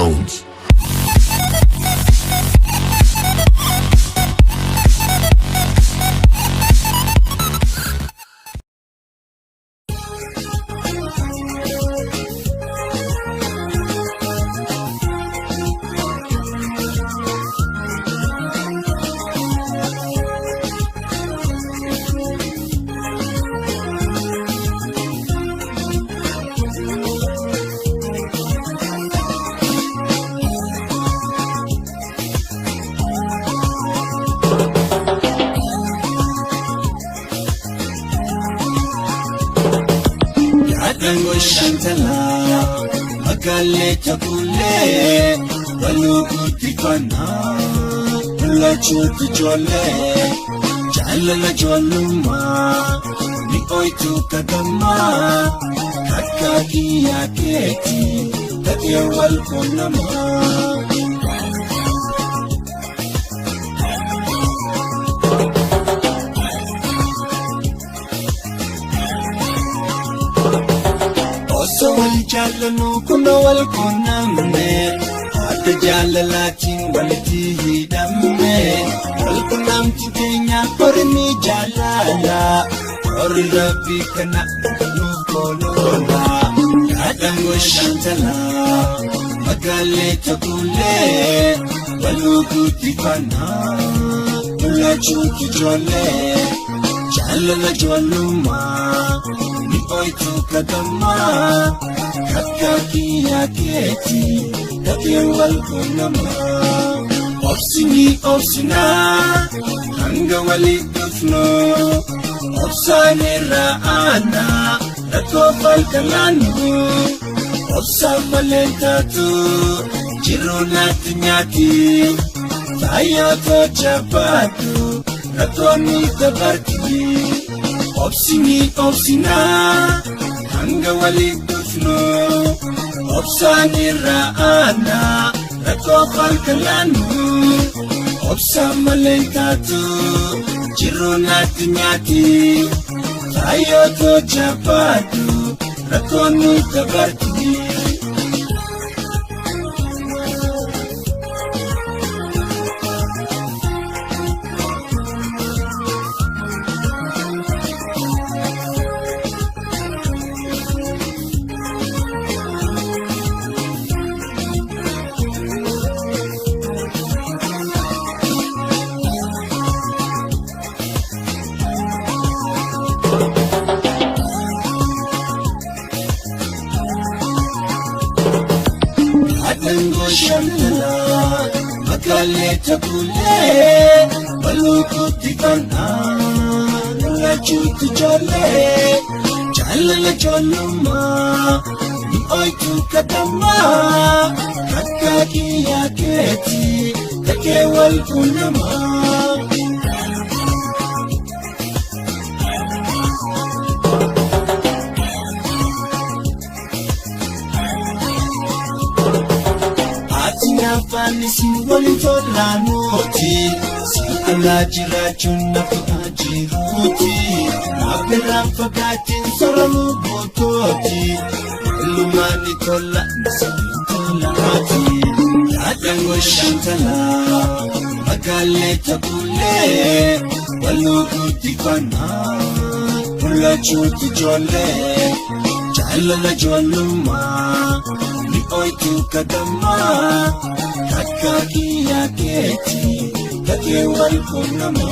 Sounds. Dango shantala magale chakule balukuti kana la chuti chole chalala choluma ni oitu kadama kakaki yaketi takiwal kunama wal jalanu kuna wal kunamne ad jalalatin walti hidamne wal kunam titenya korni jalala or rabbi kana nukolona adango shantala magale takule walukuti kana la chuki jole jalala joluma oitu kadama kakaki yaketi takiwal kunama opsina hanga wali dufno opsane raana ratofal kalanu opsamalentatu jirunat nyati tayato chapatu ratoni tabarki opsina hanga wali dufno opsani raana ratofal kalanu opsamalentatu jirunat nyati tayoto chapatu ratonu tabarki Dango shantala magale takule balukuti kana la chuti jole chalala choluma ni oitu kadama kakaki yaketi takewal kunama Fani simboli tolanoti si alajira chunna fajiruti abera fagatin saramu bototi lumani tola tolanoti adango shantala magale takule walukuti kana la chuti jole chalala joluma ni oitu kadama kakaki yaketi takiwal kunama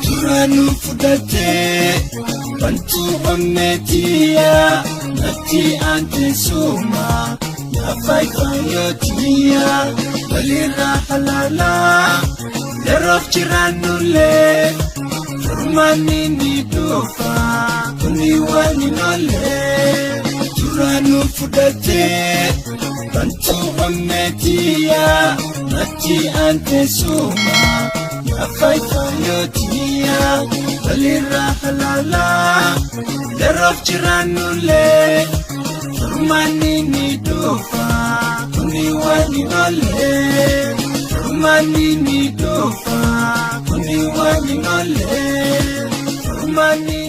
turanu fudate bantu amnetia nati ante suma yafai kayotia balira halala deraf chiranule furmani ni dofa kuniwani nole turanu fudate bantu amnetia nati ante suma yafai kayotia balira halala deraf chiranule furmani ni dofa kuniwani nole furmani ni dofa kuniwani nole furmani